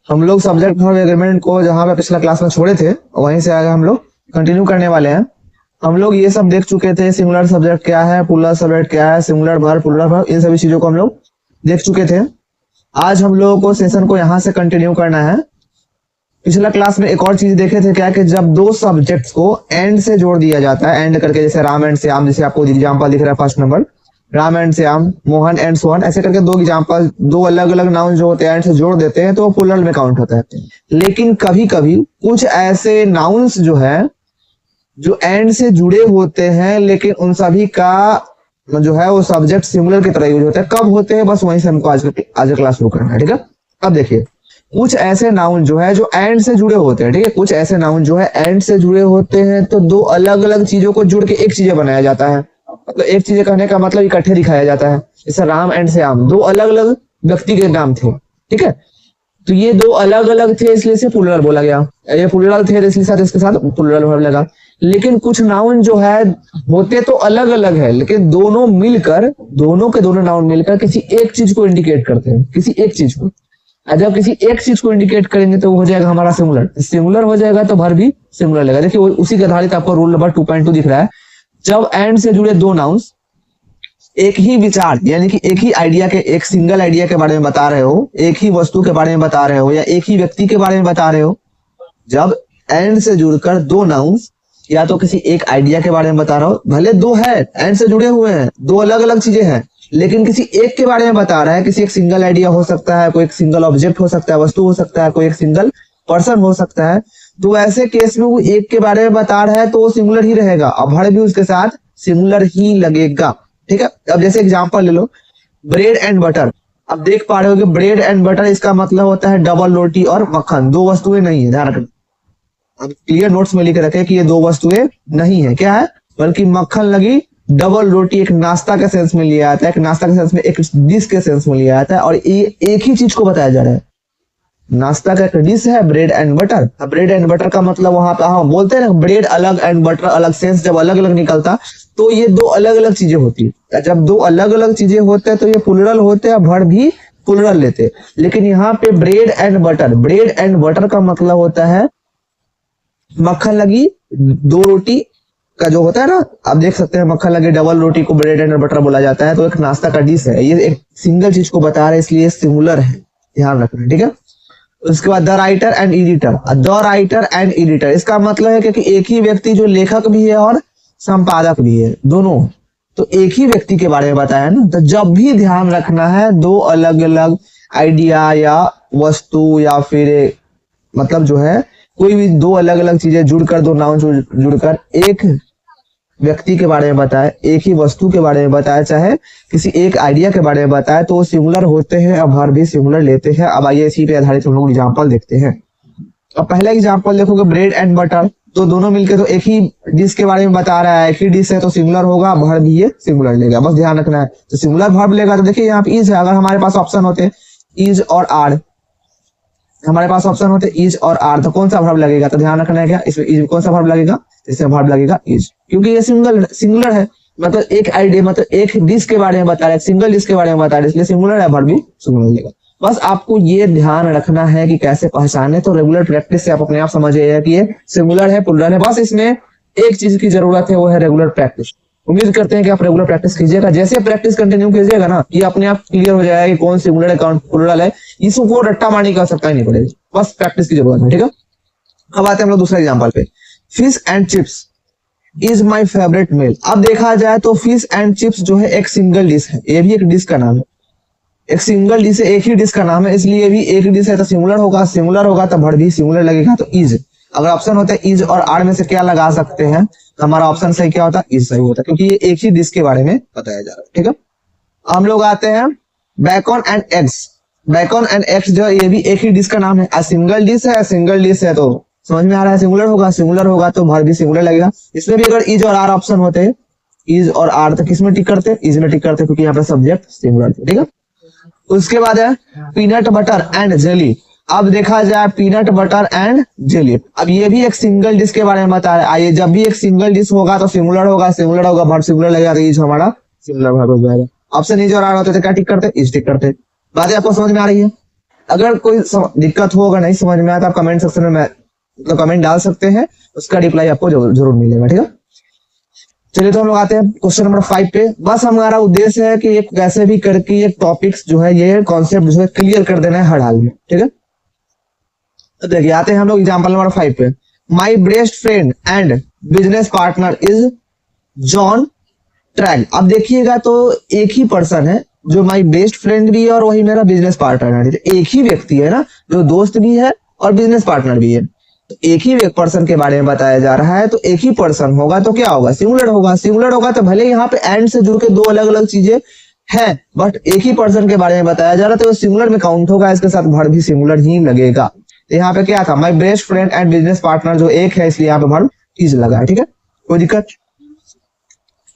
हम लोग subject verb agreement को जहाँ पे पिछला क्लास में छोड़े थे वहीं से आगे हम लोग कंटिन्यू करने वाले हैं। हम लोग ये सब देख चुके थे, सिंगुलर सब्जेक्ट क्या है, प्लूरल सब्जेक्ट क्या है, सिंगुलर वर्ब, प्लूरल वर्ब, इन सभी चीजों को हम लोग देख चुके थे। आज हम लोगों को सेशन को यहाँ से कंटिन्यू करना है। पिछला क्लास में एक और चीज देखे थे क्या, कि जब दो सब्जेक्ट्स को एंड से जोड़ दिया जाता है, एंड करके, जैसे राम एंड श्याम, जैसे आपको एग्जाम्पल दिख रहा है first number, Ram and Shyam, Mohan and Sohan, ऐसे करके दो एग्जाम्पल, दो अलग अलग नाउन जो होते हैं एंड से जोड़ देते हैं तो वो प्लूरल में काउंट होता है। लेकिन कभी कभी कुछ ऐसे नाउन्स जो है जो एंड से जुड़े होते हैं लेकिन उन सभी का जो है वो सब्जेक्ट सिंगुलर की तरह यूज होता है। कब होते हैं, बस वहीं से हमको आज क्लास शुरू करना है। ठीक है, अब देखिए कुछ ऐसे नाउन जो है जो एंड से जुड़े होते हैं, ठीक है, कुछ ऐसे नाउन जो है एंड से जुड़े होते हैं तो दो अलग अलग चीजों को जुड़ के एक चीज बनाया जाता है। मतलब एक चीज कहने का मतलब इकट्ठे दिखाया जाता है। जैसे राम एंड श्याम दो अलग अलग व्यक्ति के नाम थे, ठीक है, तो ये दो अलग अलग थे इसलिए से प्लूरल बोला गया। ये प्लूरल थे इसलिए साथ इसके साथ प्लूरल वर्ब लगा। लेकिन कुछ नाउन जो है होते तो अलग अलग है लेकिन दोनों मिलकर, दोनों के दोनों नाउन मिलकर किसी एक चीज को इंडिकेट करते हैं, किसी एक चीज को। जब किसी एक चीज को इंडिकेट करेंगे तो वो हो जाएगा हमारा सिंगुलर। सिंगुलर हो जाएगा तो वर्ब भी सिंगुलर लगेगा। देखिए उसी के आधारित आपको रूल नंबर 2.2 दिख रहा है। जब एंड से जुड़े दो नाउन्स एक ही विचार यानी कि एक ही आइडिया के, एक सिंगल आइडिया के बारे में बता रहे हो, एक ही वस्तु के बारे में बता रहे हो या एक ही व्यक्ति के बारे में बता रहे हो, जब एंड से जुड़कर दो नाउन्स या तो किसी एक आइडिया के बारे में बता रहा हो, भले दो है एंड से जुड़े हुए हैं, दो अलग अलग चीजें हैं, लेकिन किसी एक के बारे में बता रहा है, किसी एक सिंगल आइडिया हो सकता है, कोई एक सिंगल ऑब्जेक्ट हो सकता है, वस्तु हो सकता है, कोई एक सिंगल पर्सन हो सकता है, तो ऐसे केस में वो एक के बारे में बता रहा है तो वो सिंगुलर ही रहेगा और वर्ब भी उसके साथ सिंगुलर ही लगेगा। ठीक है, अब जैसे एग्जांपल ले लो, ब्रेड एंड बटर। अब देख पा रहे हो कि ब्रेड एंड बटर इसका मतलब होता है डबल रोटी और मक्खन। दो वस्तुएं नहीं है, ध्यान रखना। अब क्लियर नोट्स में लिख रखे कि ये दो वस्तुएं नहीं है, क्या है, बल्कि मक्खन लगी, डबल रोटी एक नाश्ता के सेंस में लिया जाता है, एक नाश्ता के सेंस में, एक डिश के सेंस में लिया जाता है और ये एक ही चीज को बताया जा रहा है। नाश्ता का एक डिश है ब्रेड एंड बटर। अब ब्रेड एंड बटर का मतलब वहां पे हम बोलते हैं ना, ब्रेड अलग एंड बटर अलग, सेंस जब अलग अलग निकलता तो ये दो अलग अलग चीजें होती है। जब दो अलग अलग चीजें होते हैं तो ये प्लूरल होते हैं, वर्ब भी प्लूरल लेते। लेकिन यहाँ पे bread and butter, bread and butter का मतलब होता है मक्खन लगी दो रोटी का जो होता है ना, आप देख सकते हैं मक्खन लगे डबल रोटी को ब्रेड एंड बटर बोला जाता है। तो एक नाश्ता का डिश है, ये एक सिंगल चीज को बता रहा है इसलिए सिंगुलर है, ध्यान रखना। ठीक है, उसके बाद the writer and editor. The writer and editor इसका मतलब है कि एक ही व्यक्ति जो लेखक भी है और संपादक भी है, दोनों तो एक ही व्यक्ति के बारे में बताया ना। तो जब भी ध्यान रखना है दो अलग अलग आइडिया या वस्तु या फिर मतलब जो है कोई भी दो अलग अलग चीजें जुड़कर, दो नाउन जुड़कर एक व्यक्ति के बारे में बताए, एक ही वस्तु के बारे में बताया, चाहे किसी एक आइडिया के बारे में बताए, तो वो सिंगुलर होते हैं और वर्ब भी सिंगुलर लेते हैं। अब आइए इसी पे आधारित हम लोग एग्जांपल देखते हैं। अब पहला एग्जांपल देखोगे ब्रेड एंड बटर, तो दोनों मिलकर तो एक ही डिश के बारे में बता रहा है, एक ही डिश है तो सिंगुलर होगा, वर्ब भी ये सिंगुलर लेगा, बस ध्यान रखना है। तो सिंगुलर वर्ब लेगा तो देखिए यहाँ पे इज है। अगर हमारे पास ऑप्शन होते इज और आर, हमारे पास ऑप्शन होते इज और आर, तो कौन सा वर्ब लगेगा, तो ध्यान रखना है क्या, इसमें इज कौन सा वर्ब लगेगा, इसमें वर्ब लगेगा इज, क्योंकि ये सिंगुलर है। मतलब एक आइडिया, मतलब एक डिश के बारे में बता रहा है, सिंगल डिश के बारे में बता रहा है, इसलिए सिंगुलर है, वर्ब भी सिंगुलर लगेगा। बस आपको ये ध्यान रखना है कि कैसे पहचाने, तो रेगुलर प्रैक्टिस से आप अपने आप समझ जाइए कि ये सिंगुलर है प्लूरल है। बस इसमें एक चीज की जरूरत है, वो है रेगुलर प्रैक्टिस। उम्मीद करते हैं कि आप रेगुलर प्रैक्टिस कीजिएगा। जैसे प्रैक्टिस कंटिन्यू कीजिएगा ना, ये अपने आप क्लियर हो जाएगा कि कौन सिंगुलर है कौन प्लूरल है। इसको रट्टा मारने की आवश्यकता ही नहीं पड़ेगी, बस प्रैक्टिस की जरूरत है। ठीक है, अब आते हैं हम लोग दूसरे एग्जांपल पे। Fish and chips is my favourite meal. अब देखा जाए तो फिश एंड चिप्स जो है एक सिंगल डिश है, ये भी एक डिश का नाम है, एक सिंगल डिश है, एक ही डिश का नाम है, इसलिए भी एक डिश है तो सिंगुलर होगा, सिंगुलर होगा तो वर्ब भी सिंगुलर लगेगा, तो इज। अगर ऑप्शन होता है इज और आर में से क्या लगा सकते हैं, तो हमारा ऑप्शन सही क्या होता है, इज सही होता है, क्योंकि ये एक ही डिश के बारे में बताया जा रहा है। ठीक है, हम लोग आते हैं bacon and eggs. Bacon and eggs जो ये भी एक ही डिश का नाम है, सिंगल डिश है, सिंगल डिश है तो समझ में आ रहा है सिंगुलर होगा, सिंगुलर होगा तो वर्ब भी सिंगुलर लगेगा। इसमें भी अगर इज और आर ऑप्शन होते, इज और आर, तो किस में टिक करते, इज में टिक करते, क्योंकि यहाँ पे सब्जेक्ट सिंगुलर थे। ठीक है, उसके बाद है पीनट बटर एंड जेली। अब देखा जाए पीनट बटर एंड जेली, अब ये भी एक सिंगल डिश के बारे में बता रहा है। आइए, जब भी एक सिंगल डिश होगा तो सिंगुलर होगा, सिंगुलर होगा वर्ब सिंगुलर लगेगा, तो इज हमारा सिंगुलर वर्ब हो जाएगा। ऑप्शन इज और आर होते थे क्या टिक करते, इज टिक करते। बातें आपको समझ में आ रही है? अगर कोई दिक्कत हो, अगर नहीं समझ में आया तो आप कमेंट सेक्शन में तो कमेंट डाल सकते हैं, उसका रिप्लाई आपको जरूर मिलेगा। ठीक है, चलिए तो हम लोग आते हैं क्वेश्चन नंबर 5 पे। बस हमारा उद्देश्य है कि एक कैसे भी करके ये टॉपिक्स जो है, ये कॉन्सेप्ट जो है क्लियर कर देना है हर हाल में। ठीक है, तो देखिए आते हैं हम लोग एग्जांपल नंबर 5 पे। My best friend and business partner is John Trag. अब देखिएगा तो एक ही पर्सन है, जो माय बेस्ट फ्रेंड भी है और वही मेरा बिजनेस पार्टनर है। एक ही व्यक्ति है ना, जो दोस्त भी है और बिजनेस पार्टनर भी है। तो एक ही पर्सन के बारे में बताया जा रहा है, तो एक ही पर्सन होगा तो क्या होगा, सिंगुलर होगा। सिंगुलर होगा तो भले यहाँ पे एंड से जुड़ के दो अलग अलग चीजें हैं, बट एक ही पर्सन के बारे में बताया जा रहा है तो सिंगुलर में काउंट होगा, इसके साथ वर्ब भी सिंगुलर ही लगेगा। तो यहाँ पे क्या था, my best friend and business partner जो एक है, इसलिए यहाँ पे वर्ब इज लगा है। ठीक है, कोई दिक्कत।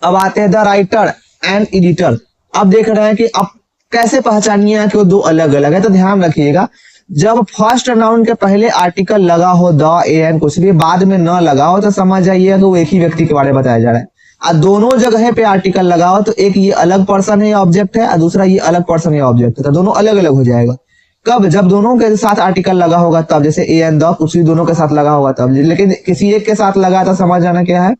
अब आते हैं द राइटर एंड एडिटर। अब देख रहे हैं कि अब कैसे पहचानिए कि वो दो अलग अलग है। तो ध्यान रखिएगा, जब फर्स्ट नाउन के पहले आर्टिकल लगा हो द, एन कुछ भी, बाद में न लगा हो, तो समझ जाइए कि वो एक ही व्यक्ति के बारे में बताया जा रहा है। और दोनों जगह पे आर्टिकल लगा हो तो एक ये अलग पर्सन है या ऑब्जेक्ट है, और दूसरा ये अलग पर्सन या ऑब्जेक्ट है, तो दोनों अलग अलग हो जाएगा। कब, जब दोनों के साथ आर्टिकल लगा होगा तब, जैसे ए एन द कुछ भी दोनों के साथ लगा होगा तब। लेकिन किसी एक के साथ लगा तो समझ जाना क्या है,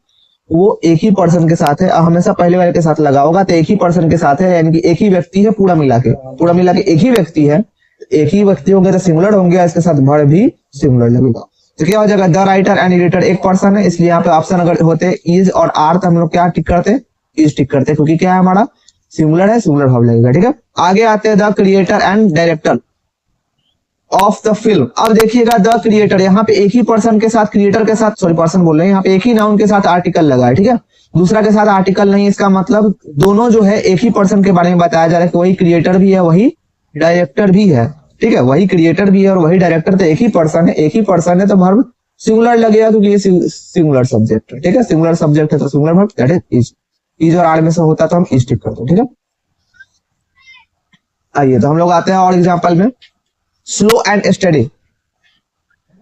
वो एक ही पर्सन के साथ है, हमेशा पहले वाले के साथ लगा होगा तो एक ही पर्सन के साथ है, यानी कि एक ही व्यक्ति है, पूरा मिला के एक ही व्यक्ति है। एक ही व्यक्ति होंगे तो सिंगुलर होंगे, इसके साथ वर्ब भी सिंगुलर लगेगा। तो क्या हो जाएगा, द राइटर एंड एडिटर एक पर्सन है, इसलिए यहाँ पे ऑप्शन अगर होते इज और आर तो हम लोग क्या टिक करते, इज टिक करते, क्योंकि क्या है हमारा सिंगुलर है, सिंगुलर वर्ब लगेगा। ठीक है, आगे आते हैं the creator and director of the film. अब देखिएगा द क्रिएटर, यहाँ पे एक ही पर्सन के साथ, क्रिएटर के साथ, सॉरी पर्सन बोल रहे हैं, यहाँ पे एक ही नाउन के साथ आर्टिकल लगा है। ठीक है, दूसरा के साथ आर्टिकल नहीं, इसका मतलब दोनों जो है एक ही पर्सन के बारे में बताया जा रहा है कि वही क्रिएटर भी है, वही डायरेक्टर भी है। ठीक है, वही क्रिएटर भी है और वही डायरेक्टर, तो एक ही पर्सन है, एक ही पर्सन है तो वर्ब सिंगुलर लगेगा, क्योंकि ये सिंगुलर सब्जेक्ट है। ठीक है, सिंगुलर सब्जेक्ट है तो singular verb that is. Is और आर में से होता तो हम इज टिक करते। ठीक है, आइए तो हम लोग आते हैं और एग्जांपल में, स्लो एंड स्टडी।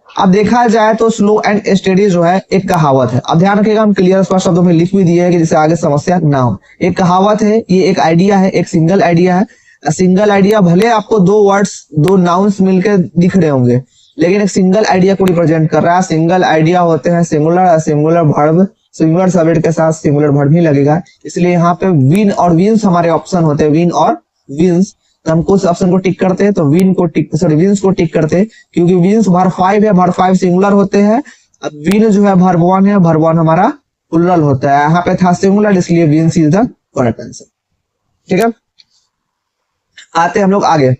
अब देखा जाए तो स्लो एंड स्टडी जो है एक कहावत है। अब ध्यान रखिएगा, हम क्लियर स्पष्ट शब्दों में लिख भी दिए है कि जिससे आगे समस्या ना हो। एक कहावत है, ये एक आइडिया है, एक सिंगल आइडिया है। सिंगल आइडिया भले आपको दो वर्ड्स, दो नाउन्स मिलकर दिख रहे होंगे, लेकिन एक सिंगल आइडिया को रिप्रेजेंट कर रहा है। सिंगल आइडिया होते हैं singular, singular verb, singular subject के साथ सिंगुलर वर्ब ही लगेगा। इसलिए यहाँ पे विन और विंस हमारे ऑप्शन होते हैं, विन और विंस। तो हम कुछ ऑप्शन को टिक करते हैं, तो विन को टिक, सॉरी विंस को टिक करते हैं, क्योंकि विंस वर्ब 5 है, वर्ब 5 सिंगुलर होते हैं। अब विन जो है वर्ब 1 है, वर्ब 1 हमारा प्लुरल होता है। यहाँ पे था सिंगुलर, इसलिए wins is the correct answer. ठीक है, आते हम लोग आगे।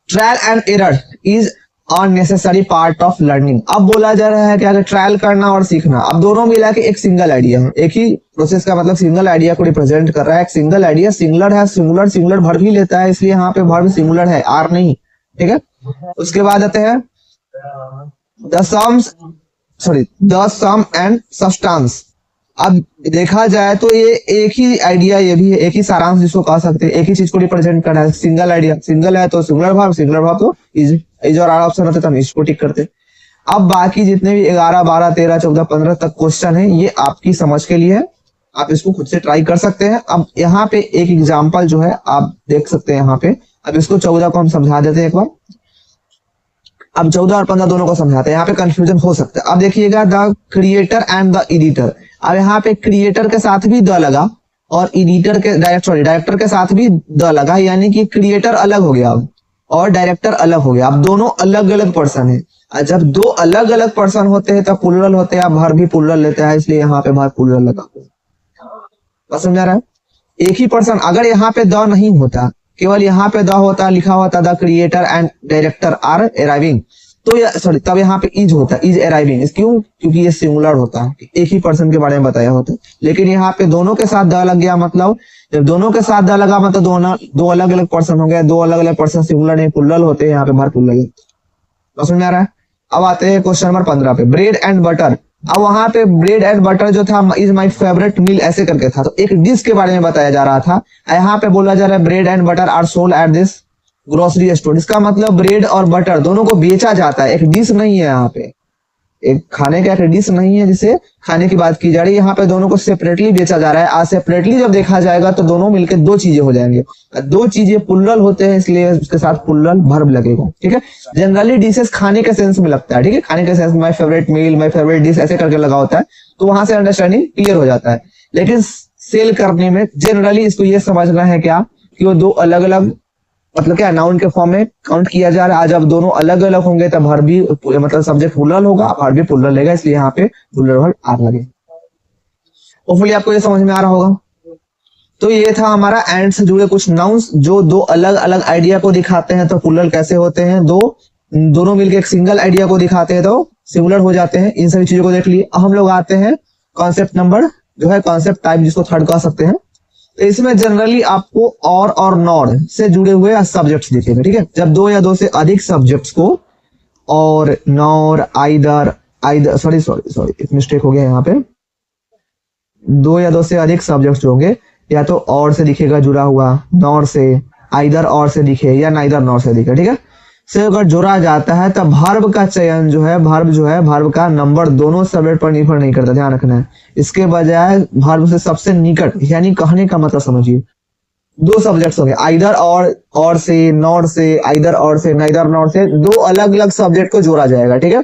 Trial and error is unnecessary part of learning. अब बोला जा रहा है कि अगर ट्रायल करना और सीखना, अब दोनों मिला के एक सिंगल आइडिया है। एक ही प्रोसेस का मतलब सिंगल आइडिया को रिप्रेजेंट कर रहा है। एक सिंगल आइडिया सिंगुलर है, सिंगुलर सिंगुलर वर्ब ही लेता है, इसलिए यहाँ पे वर्ब सिंगुलर है, आर नहीं। ठीक है, उसके बाद आते हैं द सम एंड सब्सटेंस। अब देखा जाए तो ये एक ही आइडिया, ये भी है एक ही सारांश जिसको कह सकते हैं, एक ही चीज को रिप्रेजेंट करना है। सिंगल आइडिया, सिंगल है तो सिंगुलर वर्ब, सिंगुलर वर्ब तो इज और आर ऑप्शन होते तो हम इसको टिक करते। अब बाकी जितने भी 11, 12, 13, 14, 15 तक क्वेश्चन है, ये आपकी समझ के लिए है, आप इसको खुद से ट्राई कर सकते हैं। अब यहाँ पे एक एग्जाम्पल जो है आप देख सकते हैं यहाँ पे। अब इसको 14 को हम समझा देते हैं एक बार। अब 14 और 15 दोनों को समझाते हैं, यहाँ पे कंफ्यूजन हो सकता है। अब देखिएगा the creator and the editor. अब यहाँ पे क्रिएटर के साथ भी द लगा और एडिटर के डायरेक्टर के साथ भी द लगा, यानी कि क्रिएटर अलग हो गया अब और डायरेक्टर अलग हो गया। अब दोनों अलग अलग पर्सन है। जब दो अलग अलग पर्सन होते हैं तब प्लुरल होते हैं, वर्ब भी प्लुरल लेता है, इसलिए यहाँ पे वर्ब प्लुरल लगा। बस समझा रहा है, एक ही पर्सन। अगर यहाँ पे द नहीं होता, केवल यहाँ पे द होता, लिखा होता the creator and director are arriving, तो सॉरी तब यहाँ पे इज होता, इज अराइविंग। क्यों? क्योंकि ये सिंगुलर होता है, एक ही पर्सन के बारे में बताया होता। लेकिन यहाँ पे दोनों के साथ द लग गया, मतलब जब दोनों के साथ द लगा मतलब दो अलग अलग पर्सन हो गए। दो अलग अलग पर्सन सिंगुलर नहीं प्लुरल होते हैं, यहाँ पे वर्ब प्लुरल है। तो समझ में आ रहा है। अब आते हैं क्वेश्चन नंबर 15 पे, ब्रेड एंड बटर। अब वहां पे ब्रेड एंड बटर जो था इज माय फेवरेट मील ऐसे करके था, तो एक डिश के बारे में बताया जा रहा था। यहाँ पे बोला जा रहा है bread and butter are sold at this grocery store. इसका मतलब ब्रेड और बटर दोनों को बेचा जाता है, एक डिश नहीं है यहाँ पे। एक खाने का एक डिश नहीं है जिसे खाने की बात की जा रही है। यहाँ पे दोनों को सेपरेटली बेचा जा रहा है। आज सेपरेटली जब देखा जाएगा तो दोनों मिलकर दो चीजें हो जाएंगे। दो चीजें प्लुरल होते हैं इसलिए उसके साथ प्लुरल वर्ब लगेगा। ठीक है, जनरली डिशेस खाने के सेंस में लगता है। ठीक है, खाने के सेंस में my favourite meal, my favourite dish ऐसे करके लगा होता है, तो वहां से अंडरस्टैंडिंग क्लियर हो जाता है। लेकिन सेल करने में जनरली इसको ये समझना है क्या कि वो दो अलग अलग मतलब क्या नाउन के फॉर्म में काउंट किया जा रहा है। आज जब दोनों अलग अलग होंगे तब वर्ब भी मतलब सब्जेक्ट प्लुरल होगा, वर्ब भी प्लुरल लेगा, इसलिए यहाँ पे प्लुरल वर्ब आर लगे। होपफुली आपको ये समझ में आ रहा होगा। तो ये था हमारा एंड से जुड़े कुछ नाउन्स जो दो अलग अलग आइडिया को दिखाते हैं तो प्लुरल कैसे होते हैं, दोनों मिलकर एक सिंगल आइडिया को दिखाते हैं तो सिंगुलर हो जाते हैं। इन सभी चीजों को देख लिए। अब हम लोग आते हैं कॉन्सेप्ट नंबर जो है कॉन्सेप्ट टाइप, जिसको थर्ड कह सकते हैं। तो इसमें जनरली आपको और नॉर से जुड़े हुए सब्जेक्ट्स दिखेंगे। ठीक है, जब दो या दो से अधिक सब्जेक्ट्स को और नॉर आइदर सॉरी एक मिस्टेक हो गया यहाँ पे। दो या दो से अधिक सब्जेक्ट्स जो होंगे या तो और से दिखेगा जुड़ा हुआ, नॉर से, आइदर और से दिखे या नाइदर नॉर से दिखे। ठीक है, से अगर जोड़ा जाता है तब वर्ब का चयन जो है वर्ब का नंबर दोनों सब्जेक्ट पर निर्भर नहीं करता, ध्यान रखना है। इसके बजाय वर्ब से सबसे निकट, यानी कहने का मतलब समझिए, दो सब्जेक्ट्स होंगे आइदर और से, नॉर से, आइदर और से, नाइदर नॉर से, दो अलग अलग सब्जेक्ट को जोड़ा जाएगा। ठीक है,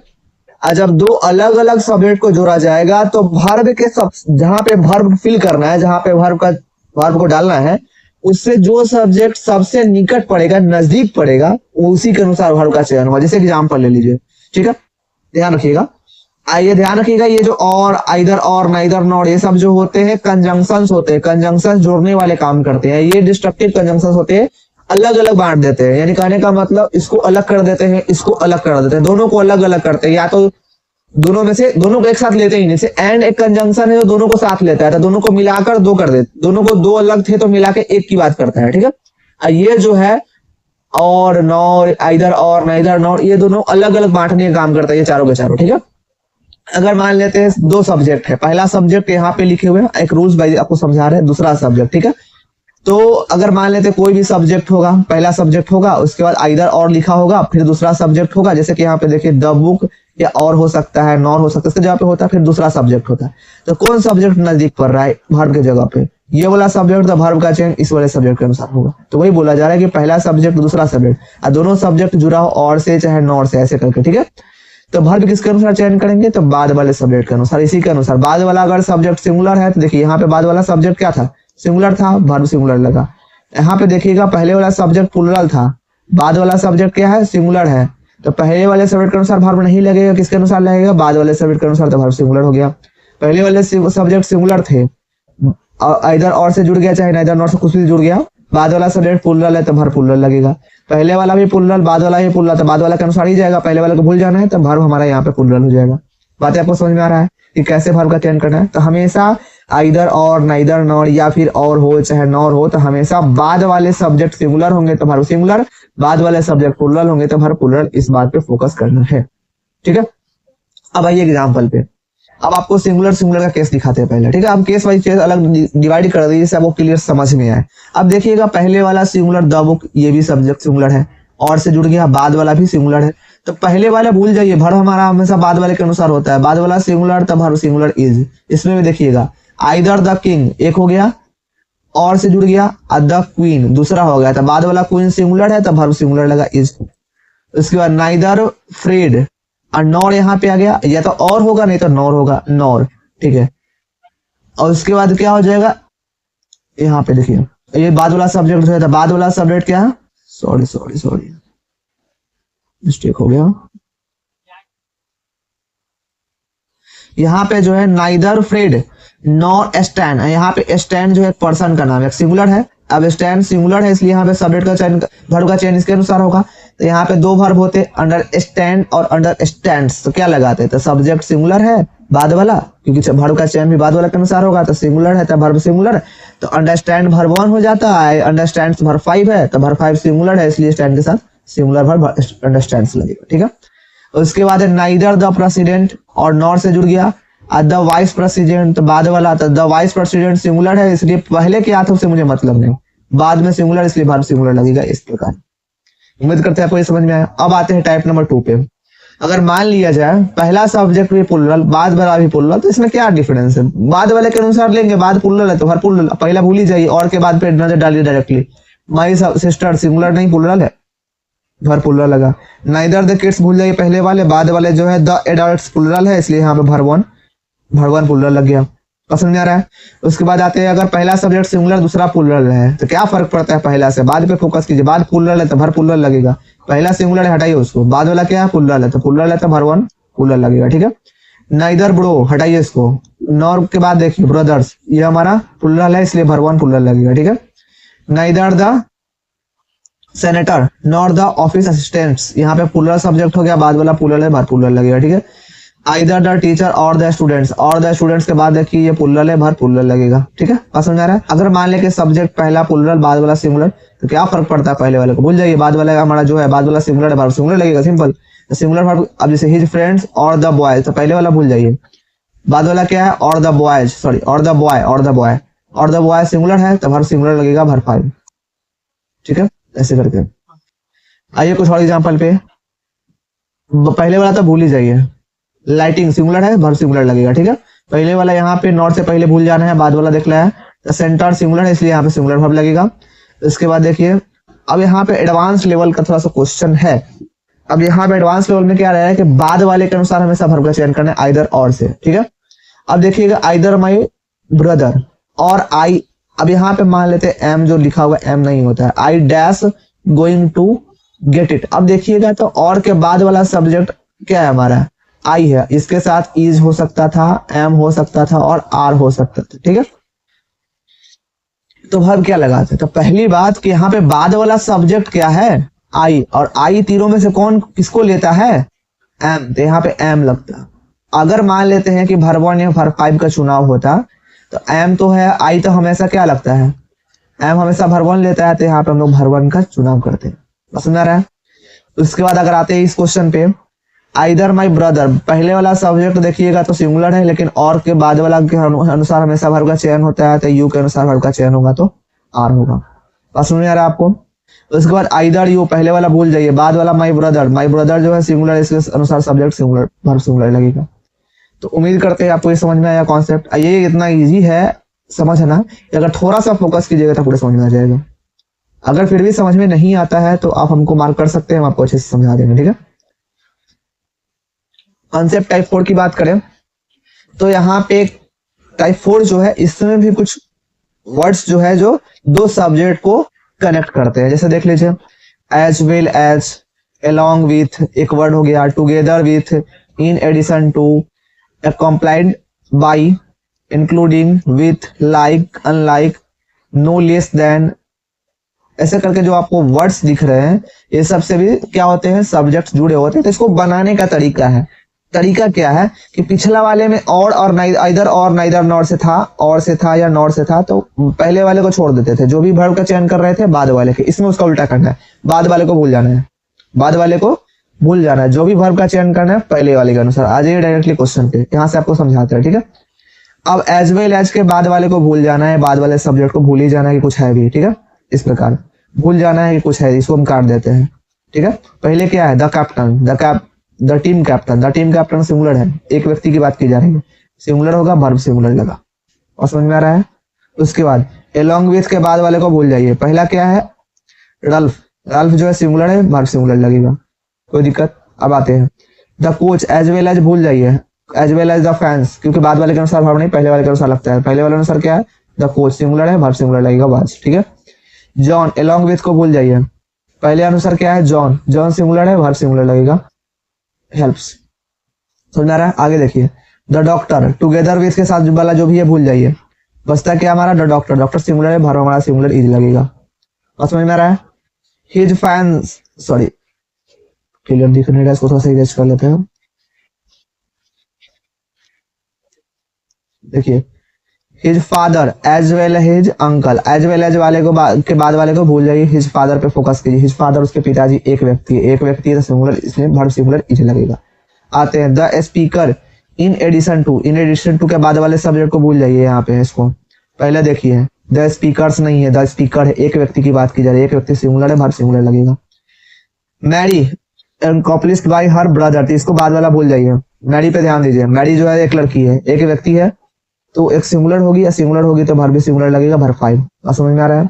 और जब दो अलग अलग सब्जेक्ट को जोड़ा जाएगा तो वर्ब के जहां पे वर्ब फिल करना है, जहां पे वर्ब को डालना है, उससे जो सब्जेक्ट सबसे निकट पड़ेगा, नजदीक पड़ेगा, उसी के अनुसार वर्ब का चयन होगा। जैसे एग्जाम्पल ले लीजिए। ठीक है, ध्यान रखिएगा। आइए ध्यान रखिएगा, ये जो और, आइदर और, नाइदर नॉर, ये सब जो होते हैं कंजंक्शंस होते हैं। कंजंक्शंस जोड़ने वाले काम करते हैं। ये डिस्ट्रक्टिव कंजंक्शंस होते हैं, अलग अलग बांट देते हैं। यानी कहने का मतलब इसको अलग कर देते हैं, इसको अलग कर देते हैं, दोनों को अलग अलग करते हैं। या तो दोनों में से दोनों को एक साथ लेते ही नहीं। जैसे एंड एक कंजंक्शन है जो दोनों को साथ लेता है, तो दोनों को मिलाकर दो कर देते, दोनों को दो अलग थे तो मिला के एक की बात करता है। ठीक है, ये जो है और, नॉर, आइदर और, नाइदर नॉर, ये दोनों अलग अलग बांटने का काम करता है, ये चारों के चारों। ठीक है, अगर मान लेते हैं दो सब्जेक्ट है, पहला सब्जेक्ट यहाँ पे लिखे हुए हैं, एक रूल्स बाय आपको समझा रहे हैं, दूसरा सब्जेक्ट। ठीक है, तो अगर मान लेते कोई भी सब्जेक्ट होगा, पहला सब्जेक्ट होगा, उसके बाद आइदर और लिखा होगा, फिर दूसरा सब्जेक्ट होगा। जैसे कि यहाँ पे देखिए द बुक, या और हो सकता है, नॉर हो सकता है, इसके जगह पे होता है, फिर दूसरा सब्जेक्ट होता है। तो कौन सब्जेक्ट नजदीक पड़ रहा है वर्ब के जगह पे, ये वाला सब्जेक्ट, तो वर्ब का चयन इस वाले सब्जेक्ट के अनुसार होगा। तो वही बोला जा रहा है कि पहला सब्जेक्ट दूसरा सब्जेक्ट, और दोनों सब्जेक्ट जुड़ा हो और से चाहे नॉर से, ऐसे करके। ठीक है, तो वर्ब किसके अनुसार चयन करेंगे, तो बाद वाले सब्जेक्ट के अनुसार। इसी के अनुसार बाद वाला अगर सब्जेक्ट सिंगुलर है तो देखिए यहाँ पे बाद वाला सब्जेक्ट क्या था, सिंगुलर था, वर्ब सिंगुलर लगा। यहाँ पे देखिएगा पहले वाला सब्जेक्ट प्लुरल था, बाद वाला सब्जेक्ट क्या है, सिंगुलर है, तो पहले वाले सब्जेक्ट के अनुसार वर्ब नहीं लगेगा, किसके अनुसार लगेगा, बाद वाले सब्जेक्ट के अनुसार, तो वर्ब सिंगुलर हो गया। पहले वाले सब्जेक्ट सिंगुलर थे, इधर और से जुड़ गया, चाहे नाइदर नॉर से कुछ भी जुड़ गया, बाद वाला सब्जेक्ट प्लुरल है तो वर्ब प्लुरल लगेगा। पहले वाला भी प्लुरल, बाद वाला भी प्लुरल, तो बाद वाला के अनुसार ही जाएगा, पहले वाले को भूल जाना है तो वर्ब हमारा यहाँ पे प्लुरल हो जाएगा। बात आपको समझ में आ रहा है कि कैसे वर्ब का चयन करना है। तो हमेशा आइदर और, नाइदर नॉर, या फिर और हो चाहे नॉर हो, तो हमेशा बाद वाले सब्जेक्ट सिंगुलर होंगे तो वर्ब सिंगुलर, बाद वाले सब्जेक्ट प्लुरल होंगे तो वर्ब प्लुरल। इस बात पे फोकस करना है। ठीक है, अब आइए एग्जाम्पल पे। अब आपको सिंगुलर का केस दिखाते हैं पहले। ठीक है, अब केस वाइज केस अलग डिवाइड कर दीजिए जिससे आपको क्लियर समझ में आए। अब देखिएगा पहले वाला सिंगुलर द बुक, ये भी सब्जेक्ट सिंगुलर है, और से जुड़ गया, बाद वाला भी सिंगुलर है। तो पहले वाला भूल जाइए, वर्ब हमारा हमेशा बाद वाले के अनुसार होता है, बाद वाला सिंगुलर तब वर्ब सिंगुलर इज। इसमें भी देखिएगा आइदर द किंग एक हो गया, और से जुड़ गया, द क्वीन दूसरा हो गया, तो बाद वाला क्वीन सिंगुलर है तब वर्ब सिंगुलर लगा इज। उसके बाद नाइदर फ्रेड, और नॉर यहाँ पे आ गया, या तो और होगा नहीं तो नॉर होगा, नॉर। ठीक है, और उसके बाद क्या हो जाएगा, यहाँ पे देखिए ये बाद वाला सब्जेक्ट जो है, बाद वाला सब्जेक्ट क्या है, सॉरी मिस्टेक हो गया। यहाँ पे जो है नाइदर फ्रेड नॉर स्टैंड, यहाँ पे स्टैंड जो है पर्सन का नाम है, सिंगुलर है। अब स्टैंड सिंगुलर है इसलिए यहाँ पे सब्जेक्ट का चयन, वर्ब का चयन इसके अनुसार होगा। तो यहाँ पे दो वर्ब होते, अंडर स्टैंड और अंडर स्टैंड्स, तो क्या लगाते, तो सब्जेक्ट सिंगुलर है बाद वाला, क्योंकि वर्ब का चयन भी बाद वाला के अनुसार होगा, तो सिंगुलर है तो वर्ब सिंगुलर, तो अंडरस्टैंड वर्ब 1 हो जाता है, अंडरस्टैंड्स वर्ब 5 है, तो वर्ब 5 सिंगुलर है इसलिए स्टैंड के साथ सिंगुलर वर्ब अंडरस्टैंड्स लगेगा। ठीक है, उसके बाद नाइदर द प्रेसिडेंट, और नॉर से जुड़ गया, द वाइस प्रेसिडेंट, तो बाद वाला, तो द वाइस प्रेसिडेंट सिंगुलर है इसलिए पहले के आते से मुझे मतलब नहीं, बाद में सिंगुलर इसलिए वर्ब सिंगुलर लगेगा। इस प्रकार उम्मीद करते हैं आपको ये समझ में आया। अब आते हैं टाइप नंबर 2 पे। अगर मान लिया जाए पहला सब्जेक्ट भी प्लुरल बाद वाला भी प्लुरल, तो इसमें क्या डिफरेंस है? बाद वाले के अनुसार लेंगे, बाद प्लुरल है तो हर प्लुरल, पहला भूल ही जाइए और के बाद पे नजर डालिए डायरेक्टली। माई सिस्टर सिंगुलर नहीं प्लुरल है, भर प्लुरल लगा। नाइदर द किड्स भूल जाइए पहले वाले, बाद वाले जो है द एडल्ट्स प्लुरल है, इसलिए यहाँ पे भर वन प्लुरल लग गया। समझ आ रहा है? उसके बाद आते हैं, अगर पहला सब्जेक्ट सिंगुलर दूसरा प्लुरल है तो क्या फर्क पड़ता है पहला से? बाद पे फोकस कीजिए, बाद प्लुरल है तो भर प्लुरल लगेगा, पहला सिंगुलर है हटाइए उसको, बाद वाला क्या है प्लुरल है तो प्लुरल है तो भर वन प्लुरल लगेगा। ठीक है, नाइदर ब्रो हटाइए इसको, नॉर के बाद देखिए ब्रदर्स, ये हमारा प्लुरल है इसलिए भर वन प्लुरल लगेगा। ठीक है, neither the senator nor the office assistants, यहाँ पे प्लुरल सब्जेक्ट हो गया, बाद वाला प्लुरल है भर प्लुरल लगेगा। ठीक है, आइदर द टीचर और द स्टूडेंट्स, और द स्टूडेंट्स के बाद देखिए ये प्लुरल है भर प्लुरल लगेगा। ठीक है, बात समझ आ रहा है? अगर मान ले कि सब्जेक्ट पहला प्लुरल बाद वाला सिंगुलर, तो क्या फर्क पड़ता है? पहले वाले को भूल जाइए, बाद वाला हमारा जो है बाद वाला सिंगुलर है भर सिंगुलर लगेगा, सिंपल सिंगुलर भर। अब जैसे हिज फ्रेंड्स और द बॉयज, तो पहले वाला भूल जाइए, बाद वाला क्या है और द बॉयज, सॉरी और द बॉय, और द बॉय, और द बॉय सिंगुलर है तो भर सिंगुलर लगेगा भर फाइव। ठीक है, ऐसे करके आइए कुछ और एग्जांपल पे। पहले वाला तो भूल ही जाइए, लाइटिंग सिंगुलर है भर सिंगुलर लगेगा। ठीक है, पहले वाला यहाँ पे नॉट से पहले भूल जाना है, बाद वाला देख लिया है। सेंटर सिंगुलर है इसलिए यहाँ पे सिंगुलर वर्ब लगेगा। इसके बाद देखिए, अब यहाँ पे एडवांस लेवल का थोड़ा सा क्वेश्चन है। अब यहाँ पे एडवांस लेवल में क्या रहा है कि बाद वाले के अनुसार हमेशा वर्ब का चयन करना है आइदर और से। ठीक है, अब देखिएगा आइदर माई ब्रदर और आई, अब यहाँ पे मान लेते हैं एम जो लिखा हुआ एम नहीं होता है, I dash going to get it. अब देखिएगा तो और के बाद वाला सब्जेक्ट क्या है हमारा? आई है, इसके साथ इज हो सकता था, एम हो सकता था और आर हो सकता था। ठीक है, तो वर्ब क्या लगाते? तो पहली बात कि यहाँ पे बाद वाला सब्जेक्ट क्या है? आई, और आई तीनों में से कौन किसको लेता है? एम, तो यहाँ पे एम लगता। अगर मान लेते हैं कि भर वन या भर फाइव का चुनाव होता तो एम तो है, आई तो हमेशा क्या लगता है? एम हमेशा भर वन लेता है, तो यहाँ पे हम लोग भर वन का चुनाव करते हैं। समझ आ रहा है? उसके बाद अगर आते हैं इस क्वेश्चन पे, आइदर माई ब्रदर, पहले वाला सब्जेक्ट देखिएगा तो सिंगुलर है, लेकिन और के बाद वाला के अनुसार हमेशा वर्ब का चयन होता है, तो यू के अनुसार वर्ब का चयन होगा तो आर होगा। बात समझ में आ रहा है आपको? उसके बाद आइदर यू, पहले वाला भूल जाइए, बाद वाला माई ब्रदर जो है सिंगुलर, इसके अनुसार सब्जेक्ट सिंगुलर वर्ब सिंगुलर लगेगा। तो उम्मीद करते हैं आपको ये समझ में आया कॉन्सेप्ट। ये इतना इजी है समझना, अगर थोड़ा सा फोकस कीजिएगा तो पूरे समझ में आ जाएगा। अगर फिर भी समझ में नहीं आता है तो आप हमको मार्क कर सकते हैं, हम आपको अच्छे से समझा देंगे। ठीक है, कॉन्सेप्ट टाइप 4 की बात करें तो यहाँ पे टाइप 4 जो है इसमें भी कुछ वर्ड्स जो है जो दो सब्जेक्ट को कनेक्ट करते हैं। जैसे देख लीजिए, as well as, along with एक वर्ड हो गया, together with, in addition to, accompanied by, including, with, like, unlike, no less than, ऐसे करके जो आपको वर्ड्स दिख रहे हैं ये सबसे भी क्या होते हैं? सब्जेक्ट जुड़े होते हैं। तो इसको बनाने का तरीका है, तरीका क्या है कि पिछला वाले में और आइदर और नाइदर नॉट से था, और से था या नॉट से था, तो पहले वाले को छोड़ देते थे, जो भी वर्ब का चयन कर रहे थे बाद वाले के। इसमें उसका उल्टा करना है, बाद वाले को भूल जाना है, बाद वाले को भूल जाना है, जो भी वर्ब का चयन करना है पहले वाले के अनुसार। आ जाइए डायरेक्टली क्वेश्चन पे, यहाँ से आपको समझाते हैं। ठीक है, अब एज वेल एज के बाद वाले को भूल जाना है, बाद वाले सब्जेक्ट को भूल ही जाना है कि कुछ है भी। ठीक है, इस प्रकार भूल जाना है कि कुछ है, इसको हम काट देते हैं। ठीक है, पहले क्या है? The captain, the team captain, the team captain singular है, एक व्यक्ति की बात की जा रही है, सिंगुलर होगा, वर्ब सिंगुलर लगा। और समझ में आ रहा है? उसके बाद along with के बाद वाले को भूल जाइए, पहला क्या है? रल्फ, रल्फ जो है सिंगुलर है, वर्ब सिंगुलर लगेगा, कोई दिक्कत? अब आते हैं the coach, as well as भूल जाइए, as well as the fans, क्योंकि बाद वाले के अनुसार वर्ब नहीं, पहले वाले के अनुसार लगता है। पहले वाले अनुसार क्या है? द कोच सिंगुलर है, वर्ब सिंगुलर लगेगा बस। ठीक है, जॉन, along with को भूल जाइए, पहले अनुसार क्या है? जॉन, जॉन सिंगुलर है, वर्ब सिंगुलर लगेगा, हेल्प्स। समझ आ रहा है? आगे देखिए, द डॉक्टर, टुगेदर विथ के साथ वाला जो भी है भूल जाइए, बचता क्या हमारा? द डॉक्टर, डॉक्टर सिंगुलर है, वर्ब हमारा सिंगुलर इज लगेगा। और समझ में आ रहा है? हिज फैंस, सॉरी क्लियर दिख नहीं रहा, इसको थोड़ा सा इरेज कर लेते हैं। देखिए, his father as well his uncle, as well as वाले को के बाद वाले को भूल जाइए, हिज फादर पे फोकस कीजिए। हिज फादर उसके पिताजी, एक व्यक्ति है, एक व्यक्ति है सिंगुलर, इसमें वर्ब सिंगुलर इज लगेगा। आते हैं the speaker, in addition to, in addition to के बाद वाले सब्जेक्ट को भूल जाइए। यहाँ पे इसको पहले देखिए, द स्पीकर्स नहीं है, द स्पीकर है, एक व्यक्ति की बात की जा रही है, एक व्यक्ति सिंगुलर है, वर्ब सिंगुलर लगेगा। Mary, accomplished by her brother, तो इसको बाद वाला भूल जाइए, मैरी पे ध्यान दीजिए। मैरी जो है एक लड़की है, एक व्यक्ति है, तो एक सिंगुलर होगी, या सिंगुलर होगी तो भर भी सिंगुलर लगेगा, भर 5। बात समझ में आ रहा है?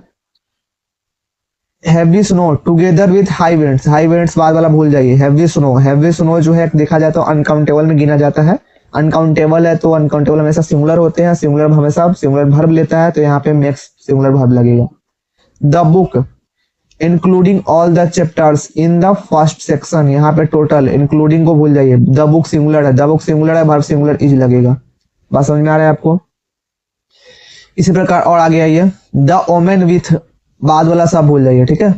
Heavy snow together with high winds, high winds बाद वाला भूल जाइए। हैवी स्नो जो है देखा जाए तो अनकाउंटेबल में गिना जाता है। अनकाउंटेबल है तो अनकाउंटेबल हमेशा सिंगुलर होते हैं, सिंगुलर हमेशा सिंगुलर वर्ब लेता है, तो यहाँ पे मेक्स सिंगुलर वर्ब लगेगा। The book including all the chapters in the first section, यहाँ पे टोटल, इंक्लूडिंग को भूल जाइए। द बुक सिंगुलर है, द बुक सिंगुलर है, वर्ब सिंगुलर इज लगेगा। बात समझ में आ रहा है आपको? इसी प्रकार और आगे आइए, द ओमेन विथ बाद वाला सब भूल जाइए, ठीक है?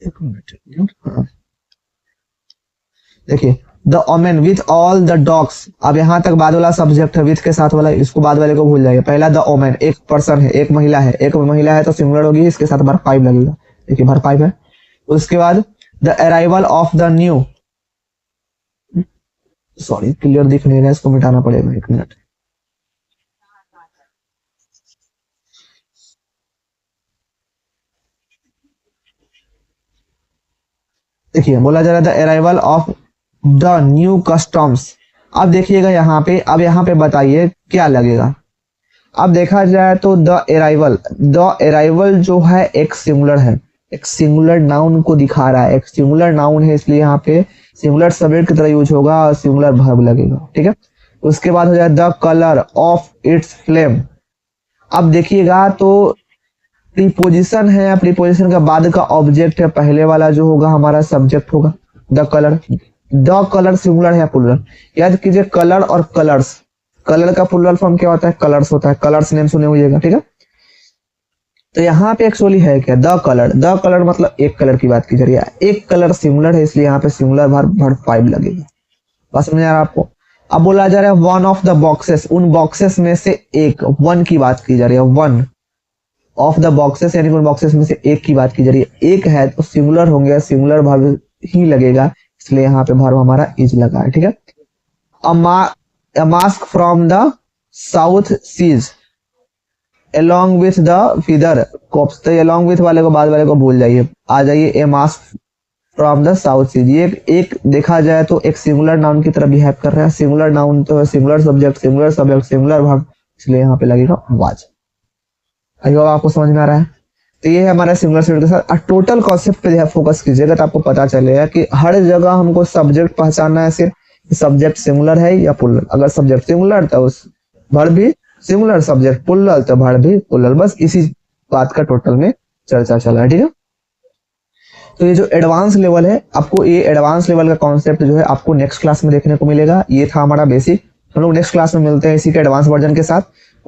एक मिनट, देखिए, the woman with all the dogs, अब यहाँ तक बाद वाला सब्जेक्ट है, विथ के साथ वाला, इसको बाद वाले को भूल जाइए। पहला द ओमेन, एक पर्सन है, एक महिला है, एक महिला है तो सिंगुलर होगी, इसके साथ भर 5 लगेगा। देखिए भर 5 है। उसके बाद the arrival of the new, sorry clear दिख नहीं रहा है, इसको मिटाना पड़ेगा, एक मिनट। देखिए बोला जा रहा था arrival of the new customs. अब देखिएगा यहाँ पे, अब यहाँ पे बताइए क्या लगेगा। अब देखा जाए तो द अराइवल जो है एक सिंगुलर है, एक सिंगुलर नाउन को दिखा रहा है, एक सिंगुलर नाउन है, इसलिए यहाँ पे सिंगुलर सब्जेक्ट की तरह यूज होगा और सिंगुलर वर्ब लगेगा, ठीक है? उसके बाद हो जाए the colour of its flame. अब देखिएगा तो प्रीपोजिशन है, प्रीपोजिशन के बाद का ऑब्जेक्ट है, पहले वाला जो होगा हमारा सब्जेक्ट होगा। द कलर सिंगुलर है प्लुरल, याद कीजिए कलर और कलर्स, कलर का प्लुरल फॉर्म क्या होता है? कलर्स होता है, कलर्स नेम सुने होइएगा, ठीक है? तो यहाँ पे एक्चुअली है क्या? द कलर मतलब एक कलर की बात की जा रही है, एक कलर सिंगुलर है, इसलिए यहाँ पे सिंगुलर वर्ब 5 लगेगा। बात समझ आ रहा है आपको? अब बोला जा रहा है वन ऑफ द बॉक्सेस, उन बॉक्सेस में से एक, वन की बात की जा रही है, वन ऑफ द बॉक्सेस यानी उन बॉक्सेस में से एक की बात की जा रही है। एक है तो सिंगुलर होंगे, सिंगुलर वर्ब ही लगेगा, इसलिए यहाँ पे वर्ब हमारा इज लगा है, ठीक है? A mask from the south seas along with the feather cops, तो along with वाले को बाद वाले को भूल जाइए, आ जाइए a mask from the south seas. ये एक देखा जाए तो एक सिंगुलर नाउन की तरह बिहेव कर रहा है, सिंगुलर नाउन तो सिंगुलर सब्जेक्ट सिंगुलर वर्ब, इसलिए यहाँ पे लगेगा वाज। आई होप आपको समझ में आ रहा है? तो ये है हमारा सिंगुलर सब्जेक्ट के साथ। टोटल कॉन्सेप्ट पे फोकस कीजिएगा तो आपको पता चलेगा कि हर जगह हमको सब्जेक्ट पहचानना है, सिर्फ सब्जेक्ट सिंगुलर है या प्लुरल। अगर सब्जेक्ट सिंगुलर तो उस वर्ब भी सिंगुलर, सब्जेक्ट प्लुरल तो वर्ब भी प्लुरल। बस इसी बात का टोटल में चर्चा चला है, ठीक है? तो ये जो एडवांस लेवल है, आपको ये एडवांस लेवल का कॉन्सेप्ट जो है आपको नेक्स्ट क्लास में देखने को मिलेगा। ये था हमारा बेसिक, हम लोग नेक्स्ट क्लास में मिलते हैं इसी के एडवांस वर्जन के साथ।